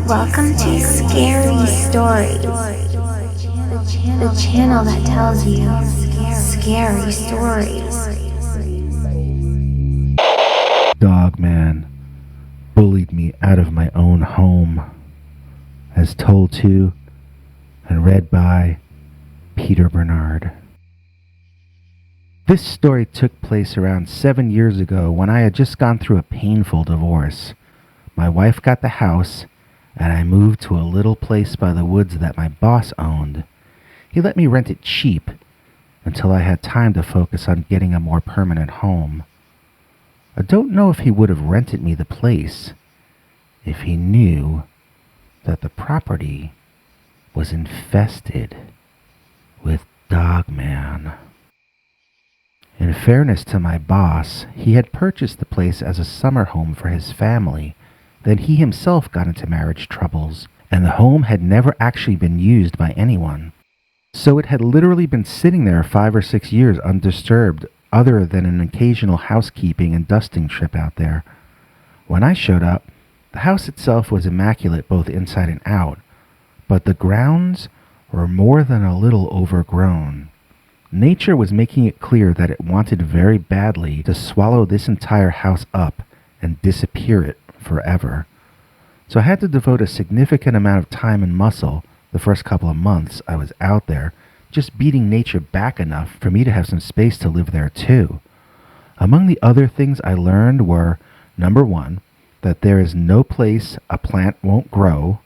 Welcome to Scary Stories, the channel that tells you scary stories. Dogman bullied me out of my own home, as told to and read by Peter Bernard. This story took place around 7 years ago when I had just gone through a painful divorce. My wife got the house, and I moved to a little place by the woods that my boss owned. He let me rent it cheap until I had time to focus on getting a more permanent home. I don't know if he would have rented me the place if he knew that the property was infested with Dogman. In fairness to my boss, he had purchased the place as a summer home for his family. Then he himself got into marriage troubles, and the home had never actually been used by anyone. So it had literally been sitting there 5 or 6 years undisturbed, other than an occasional housekeeping and dusting trip out there. When I showed up, the house itself was immaculate both inside and out, but the grounds were more than a little overgrown. Nature was making it clear that it wanted very badly to swallow this entire house up and disappear it forever. So I had to devote a significant amount of time and muscle the first couple of months I was out there, just beating nature back enough for me to have some space to live there too. Among the other things I learned were, number 1, that there is no place a plant won't grow,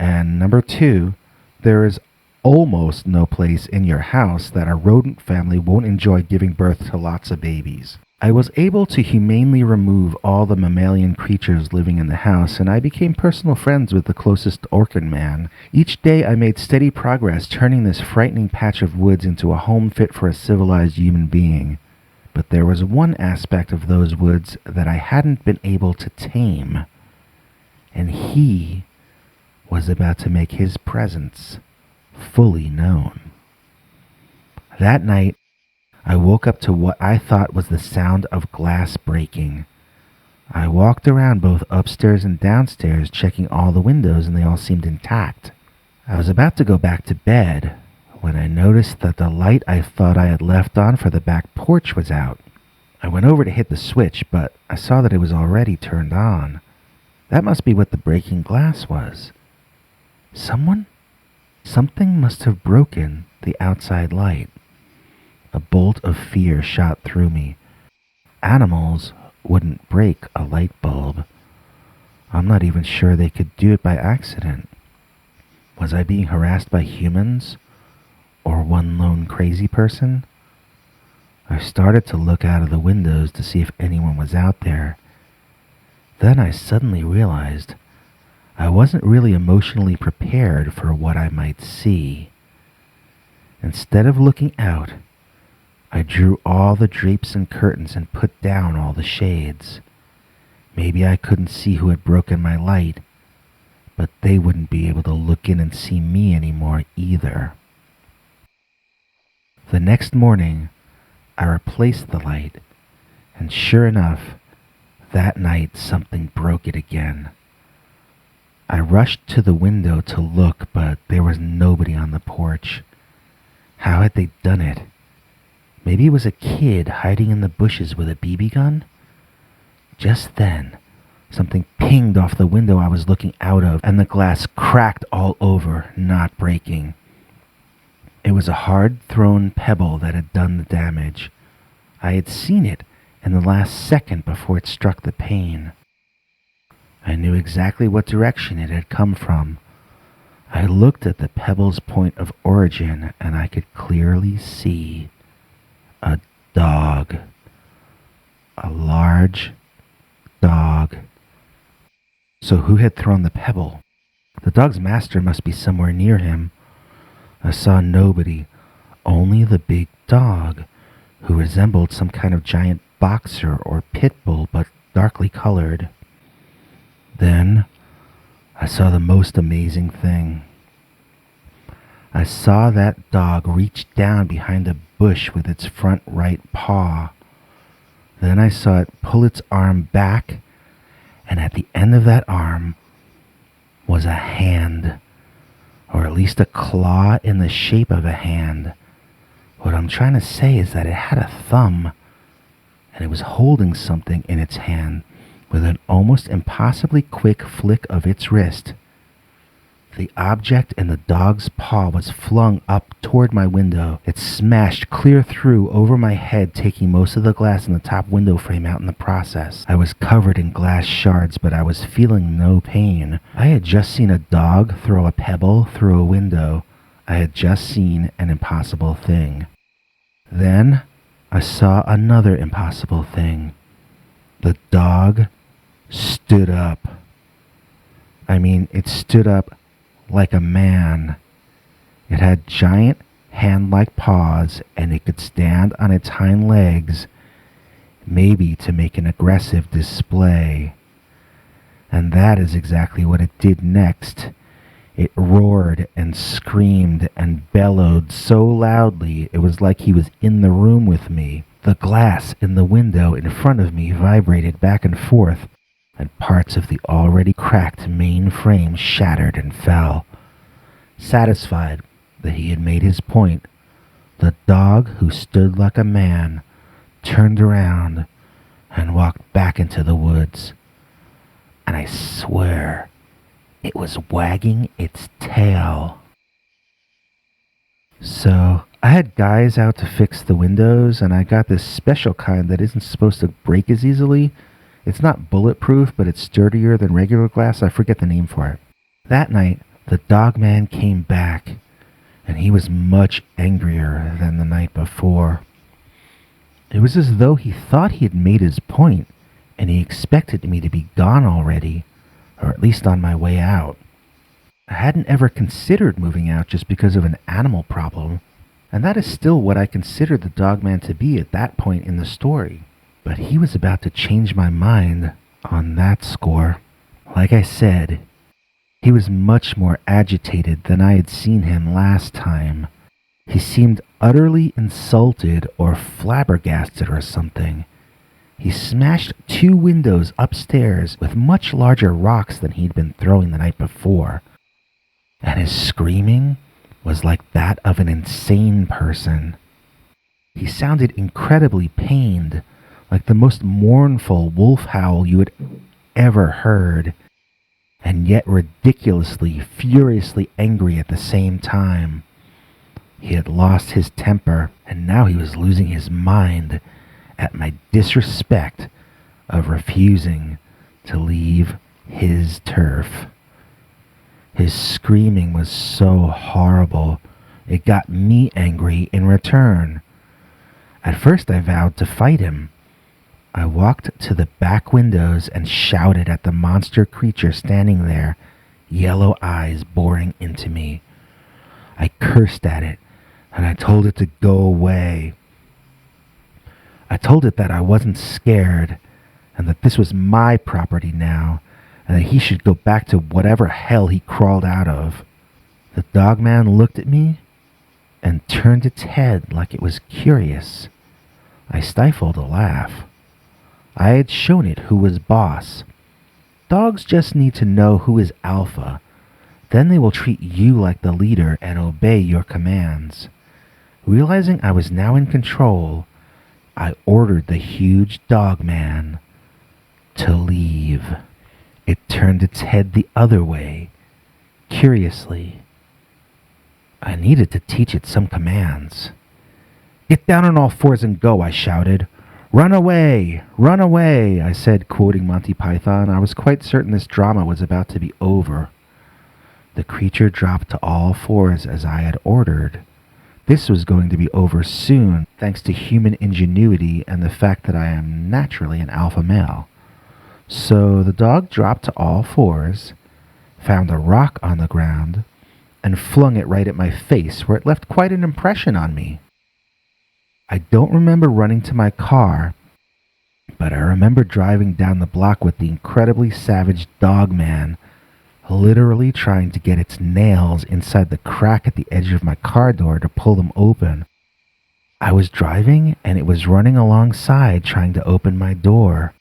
and number 2, there is almost no place in your house that a rodent family won't enjoy giving birth to lots of babies. I was able to humanely remove all the mammalian creatures living in the house, and I became personal friends with the closest orchid man. Each day I made steady progress turning this frightening patch of woods into a home fit for a civilized human being. But there was one aspect of those woods that I hadn't been able to tame, and he was about to make his presence fully known. That night, I woke up to what I thought was the sound of glass breaking. I walked around both upstairs and downstairs, checking all the windows, and they all seemed intact. I was about to go back to bed when I noticed that the light I thought I had left on for the back porch was out. I went over to hit the switch, but I saw that it was already turned on. That must be what the breaking glass was. Something must have broken the outside light. A bolt of fear shot through me. Animals wouldn't break a light bulb. I'm not even sure they could do it by accident. Was I being harassed by humans or one lone crazy person? I started to look out of the windows to see if anyone was out there. Then I suddenly realized I wasn't really emotionally prepared for what I might see. Instead of looking out, I drew all the drapes and curtains and put down all the shades. Maybe I couldn't see who had broken my light, but they wouldn't be able to look in and see me anymore either. The next morning, I replaced the light, and sure enough, that night something broke it again. I rushed to the window to look, but there was nobody on the porch. How had they done it? Maybe it was a kid hiding in the bushes with a BB gun? Just then, something pinged off the window I was looking out of, and the glass cracked all over, not breaking. It was a hard-thrown pebble that had done the damage. I had seen it in the last second before it struck the pane. I knew exactly what direction it had come from. I looked at the pebble's point of origin, and I could clearly see a dog. A large dog. So who had thrown the pebble? The dog's master must be somewhere near him. I saw nobody, only the big dog, who resembled some kind of giant boxer or pit bull, but darkly colored. Then I saw the most amazing thing. I saw that dog reach down behind a bush with its front right paw. Then I saw it pull its arm back, and at the end of that arm was a hand, or at least a claw in the shape of a hand. What I'm trying to say is that it had a thumb, and it was holding something in its hand with an almost impossibly quick flick of its wrist. The object in the dog's paw was flung up toward my window. It smashed clear through over my head, taking most of the glass in the top window frame out in the process. I was covered in glass shards, but I was feeling no pain. I had just seen a dog throw a pebble through a window. I had just seen an impossible thing. Then I saw another impossible thing. The dog stood up. I mean, it stood up like a man. It had giant hand-like paws, and it could stand on its hind legs, maybe to make an aggressive display. And that is exactly what it did next. It roared and screamed and bellowed so loudly it was like he was in the room with me. The glass in the window in front of me vibrated back and forth, and parts of the already cracked main frame shattered and fell. Satisfied that he had made his point, the dog, who stood like a man, turned around and walked back into the woods. And I swear, it was wagging its tail. So I had guys out to fix the windows, and I got this special kind that isn't supposed to break as easily. It's not bulletproof, but it's sturdier than regular glass. I forget the name for it. That night, the Dogman came back, and he was much angrier than the night before. It was as though he thought he had made his point, and he expected me to be gone already, or at least on my way out. I hadn't ever considered moving out just because of an animal problem, and that is still what I considered the Dogman to be at that point in the story. But he was about to change my mind on that score. Like I said, he was much more agitated than I had seen him last time. He seemed utterly insulted or flabbergasted or something. He smashed 2 windows upstairs with much larger rocks than he'd been throwing the night before. And his screaming was like that of an insane person. He sounded incredibly pained, like the most mournful wolf howl you had ever heard, and yet ridiculously, furiously angry at the same time. He had lost his temper, and now he was losing his mind at my disrespect of refusing to leave his turf. His screaming was so horrible, it got me angry in return. At first I vowed to fight him. I walked to the back windows and shouted at the monster creature standing there, yellow eyes boring into me. I cursed at it, and I told it to go away. I told it that I wasn't scared, and that this was my property now, and that he should go back to whatever hell he crawled out of. The Dogman looked at me and turned its head like it was curious. I stifled a laugh. I had shown it who was boss. Dogs just need to know who is alpha. Then they will treat you like the leader and obey your commands. Realizing I was now in control, I ordered the huge Dogman to leave. It turned its head the other way, curiously. I needed to teach it some commands. "Get down on all fours and go," I shouted. "Run away! Run away!" I said, quoting Monty Python. I was quite certain this drama was about to be over. The creature dropped to all fours as I had ordered. This was going to be over soon, thanks to human ingenuity and the fact that I am naturally an alpha male. So the dog dropped to all fours, found a rock on the ground, and flung it right at my face, where it left quite an impression on me. I don't remember running to my car, but I remember driving down the block with the incredibly savage Dogman, literally trying to get its nails inside the crack at the edge of my car door to pull them open. I was driving, and it was running alongside trying to open my door.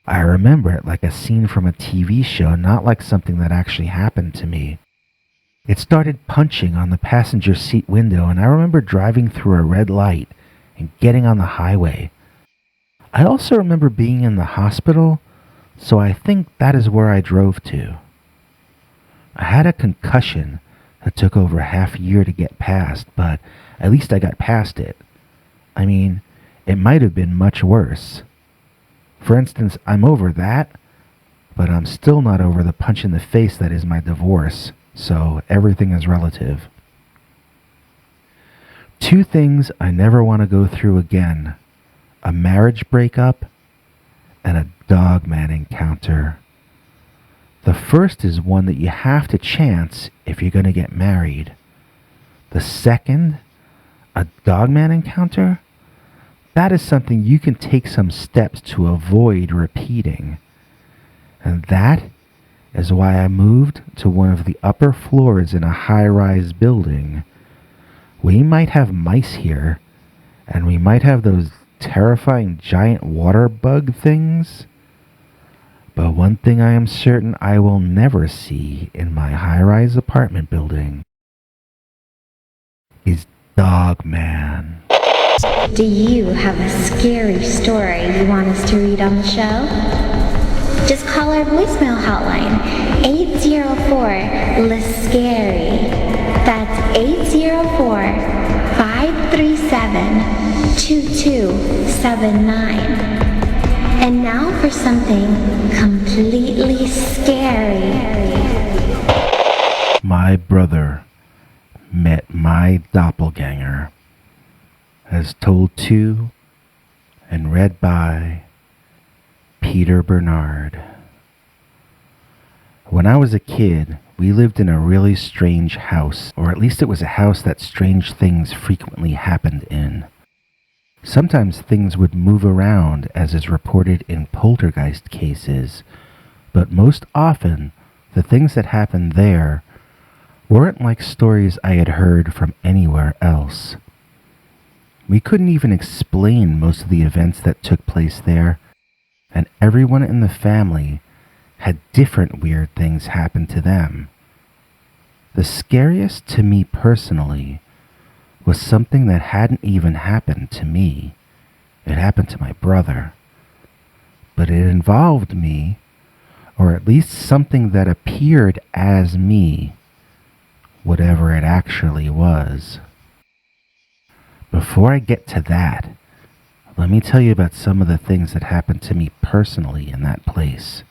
I remember it like a scene from a TV show, not like something that actually happened to me. It started punching on the passenger seat window, and I remember driving through a red light and getting on the highway. I also remember being in the hospital, so I think that is where I drove to. I had a concussion that took over half a year to get past, but at least I got past it. I mean, it might have been much worse. For instance, I'm over that, but I'm still not over the punch in the face that is my divorce, so everything is relative. 2 things I never want to go through again: a marriage breakup and a Dogman encounter. The first is one that you have to chance if you're going to get married. The second, a Dogman encounter, that is something you can take some steps to avoid repeating. And that is why I moved to one of the upper floors in a high-rise building. We might have mice here, and we might have those terrifying giant water bug things. But one thing I am certain I will never see in my high-rise apartment building is Dogman. Do you have a scary story you want us to read on the show? Just call our voicemail hotline, 804-LIST-SCARY. That's 804-537-2279. And now for something completely scary. My brother met my doppelganger, as told to and read by Peter Bernard. When I was a kid, we lived in a really strange house, or at least it was a house that strange things frequently happened in. Sometimes things would move around, as is reported in poltergeist cases, but most often the things that happened there weren't like stories I had heard from anywhere else. We couldn't even explain most of the events that took place there, and everyone in the family had different weird things happen to them. The scariest to me personally was something that hadn't even happened to me. It happened to my brother. But it involved me, or at least something that appeared as me, whatever it actually was. Before I get to that, let me tell you about some of the things that happened to me personally in that place.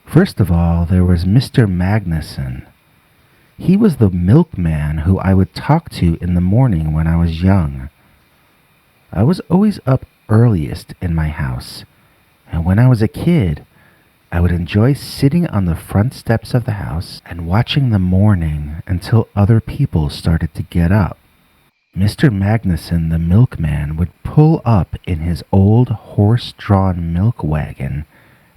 First of all, there was Mr. Magnuson. He was the milkman who I would talk to in the morning when I was young. I was always up earliest in my house, and when I was a kid, I would enjoy sitting on the front steps of the house and watching the morning until other people started to get up. Mr. Magnuson, the milkman, would pull up in his old horse-drawn milk wagon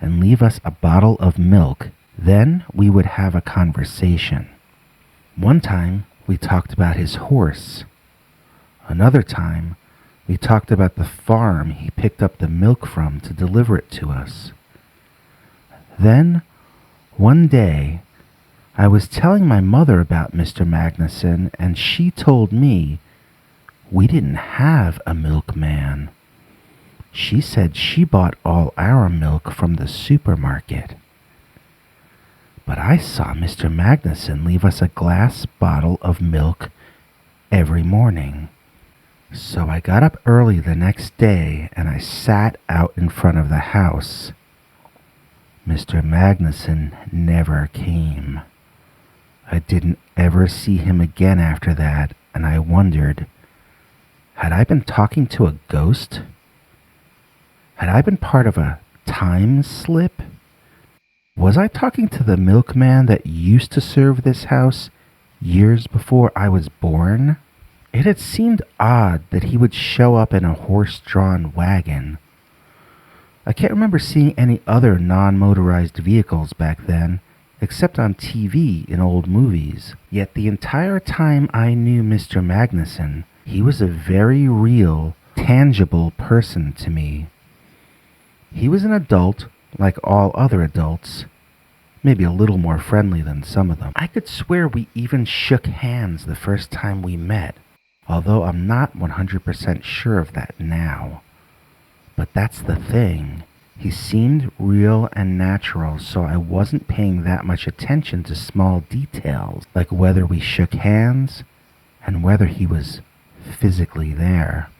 and leave us a bottle of milk. Then we would have a conversation. One time, we talked about his horse. Another time, we talked about the farm he picked up the milk from to deliver it to us. Then, one day, I was telling my mother about Mr. Magnuson, and she told me we didn't have a milkman. She said she bought all our milk from the supermarket. But I saw Mr. Magnuson leave us a glass bottle of milk every morning. So I got up early the next day and I sat out in front of the house. Mr. Magnuson never came. I didn't ever see him again after that, and I wondered, had I been talking to a ghost? Had I been part of a time slip? Was I talking to the milkman that used to serve this house years before I was born? It had seemed odd that he would show up in a horse-drawn wagon. I can't remember seeing any other non-motorized vehicles back then, except on TV in old movies. Yet the entire time I knew Mr. Magnuson, he was a very real, tangible person to me. He was an adult, like all other adults, maybe a little more friendly than some of them. I could swear we even shook hands the first time we met, although I'm not 100% sure of that now. But that's the thing. He seemed real and natural, so I wasn't paying that much attention to small details, like whether we shook hands and whether he was physically there.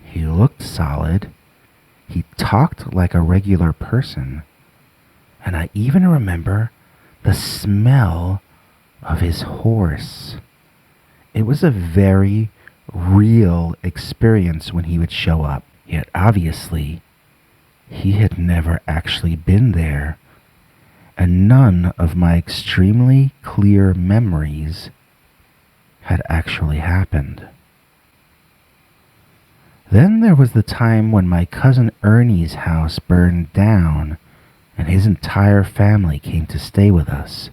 He looked solid. He talked like a regular person. And I even remember the smell of his horse. It was a very real experience when he would show up. Yet obviously, he had never actually been there, and none of my extremely clear memories had actually happened. Then there was the time when my cousin Ernie's house burned down and his entire family came to stay with us.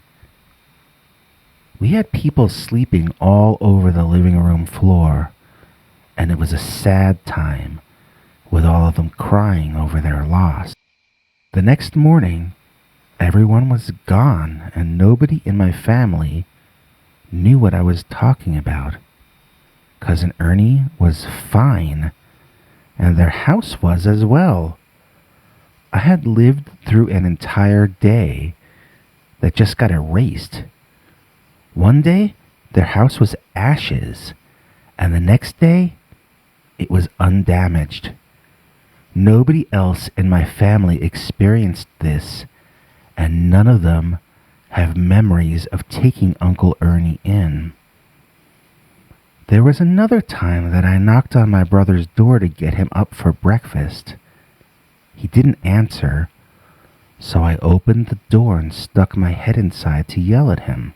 We had people sleeping all over the living room floor, and it was a sad time, with all of them crying over their loss. The next morning, everyone was gone, and nobody in my family knew what I was talking about. Cousin Ernie was fine, and their house was as well. I had lived through an entire day that just got erased. One day, their house was ashes, and the next day, it was undamaged. Nobody else in my family experienced this, and none of them have memories of taking Uncle Ernie in. There was another time that I knocked on my brother's door to get him up for breakfast. He didn't answer, so I opened the door and stuck my head inside to yell at him.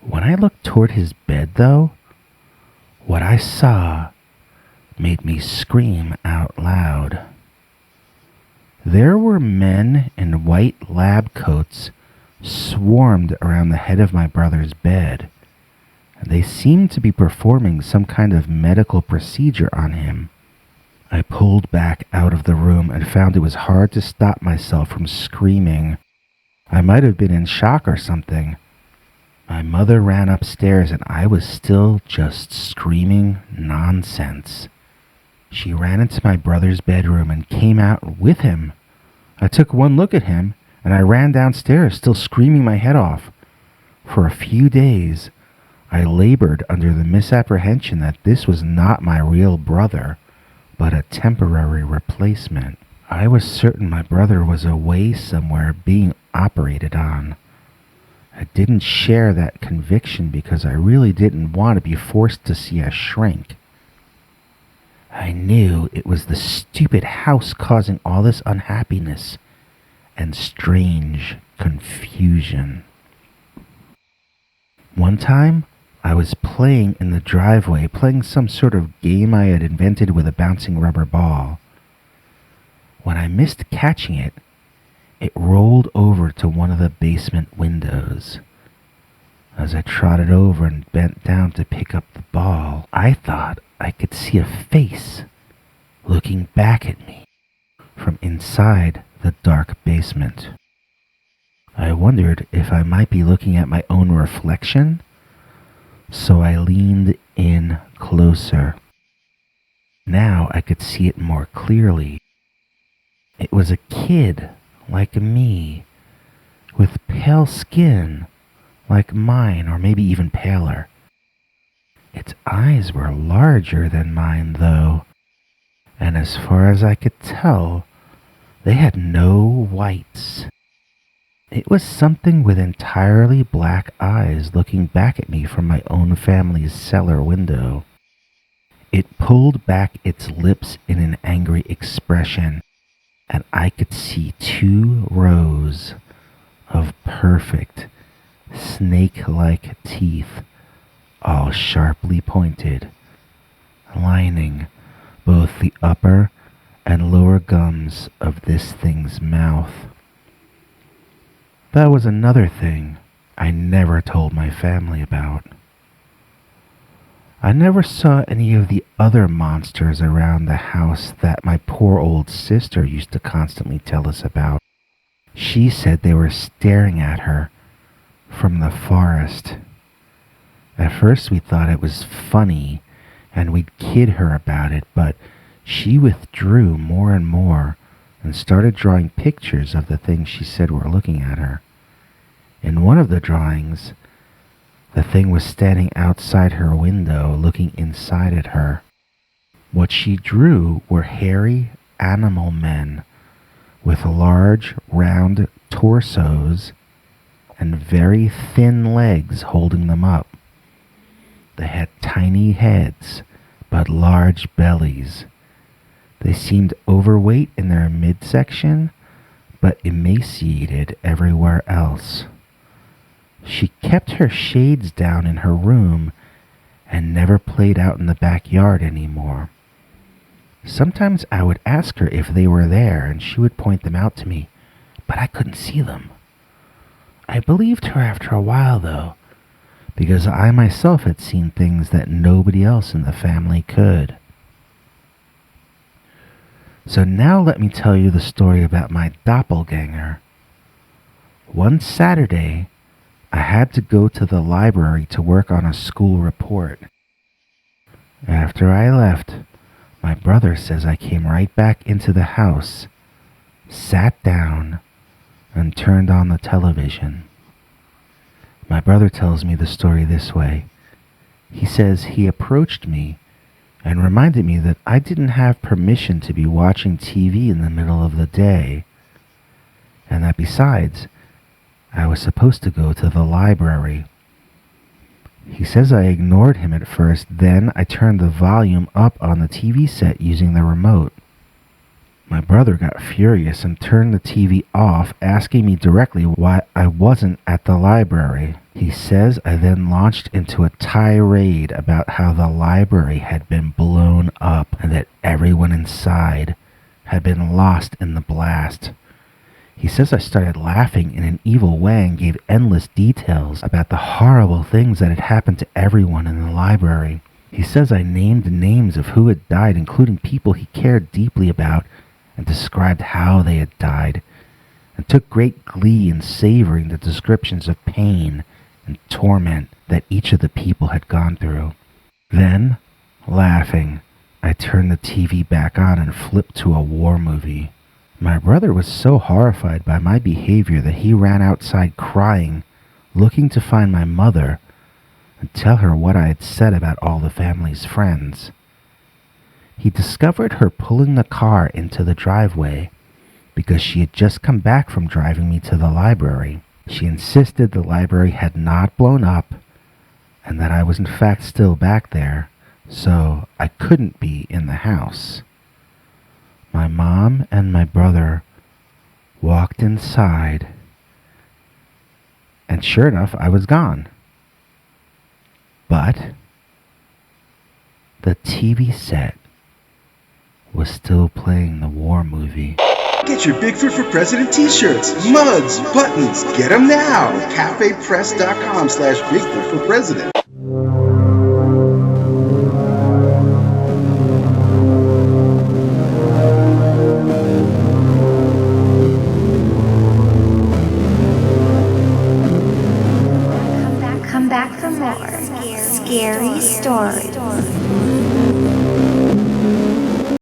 When I looked toward his bed, though, what I saw made me scream out loud. There were men in white lab coats swarmed around the head of my brother's bed. They seemed to be performing some kind of medical procedure on him. I pulled back out of the room and found it was hard to stop myself from screaming. I might have been in shock or something. My mother ran upstairs and I was still just screaming nonsense. She ran into my brother's bedroom and came out with him. I took one look at him and I ran downstairs, still screaming my head off. For a few days, I labored under the misapprehension that this was not my real brother, but a temporary replacement. I was certain my brother was away somewhere being operated on. I didn't share that conviction because I really didn't want to be forced to see a shrink. I knew it was the stupid house causing all this unhappiness and strange confusion. One time, I was playing in the driveway, playing some sort of game I had invented with a bouncing rubber ball. When I missed catching it, it rolled over to one of the basement windows. As I trotted over and bent down to pick up the ball, I thought I could see a face looking back at me from inside the dark basement. I wondered if I might be looking at my own reflection, so I leaned in closer. Now I could see it more clearly. It was a kid like me, with pale skin like mine, or maybe even paler. Its eyes were larger than mine, though, and as far as I could tell, they had no whites. It was something with entirely black eyes looking back at me from my own family's cellar window. It pulled back its lips in an angry expression, and I could see 2 rows of perfect, snake-like teeth, all sharply pointed, lining both the upper and lower gums of this thing's mouth. That was another thing I never told my family about. I never saw any of the other monsters around the house that my poor old sister used to constantly tell us about. She said they were staring at her from the forest. At first we thought it was funny and we'd kid her about it, but she withdrew more and more and started drawing pictures of the things she said were looking at her. In one of the drawings, the thing was standing outside her window looking inside at her. What she drew were hairy animal men with large, round torsos and very thin legs holding them up. They had tiny heads, but large bellies. They seemed overweight in their midsection, but emaciated everywhere else. She kept her shades down in her room and never played out in the backyard anymore. Sometimes I would ask her if they were there and she would point them out to me, but I couldn't see them. I believed her after a while, though, because I myself had seen things that nobody else in the family could. So now let me tell you the story about my doppelganger. One Saturday, I had to go to the library to work on a school report. After I left, my brother says I came right back into the house, sat down, and turned on the television. My brother tells me the story this way. He says he approached me and reminded me that I didn't have permission to be watching TV in the middle of the day, and that besides, I was supposed to go to the library. He says I ignored him at first, then I turned the volume up on the TV set using the remote. My brother got furious and turned the TV off, asking me directly why I wasn't at the library. He says I then launched into a tirade about how the library had been blown up and that everyone inside had been lost in the blast. He says I started laughing in an evil way and gave endless details about the horrible things that had happened to everyone in the library. He says I named the names of who had died, including people he cared deeply about, and described how they had died, and took great glee in savoring the descriptions of pain and torment that each of the people had gone through. Then, laughing, I turned the TV back on and flipped to a war movie. My brother was so horrified by my behavior that he ran outside crying, looking to find my mother and tell her what I had said about all the family's friends. He discovered her pulling the car into the driveway because she had just come back from driving me to the library. She insisted the library had not blown up and that I was in fact still back there, so I couldn't be in the house. My mom and my brother walked inside, and sure enough, I was gone. But the TV set was still playing the war movie. Get your Bigfoot for President t-shirts, mugs, buttons. Get them now. CafePress.com/Bigfoot for President.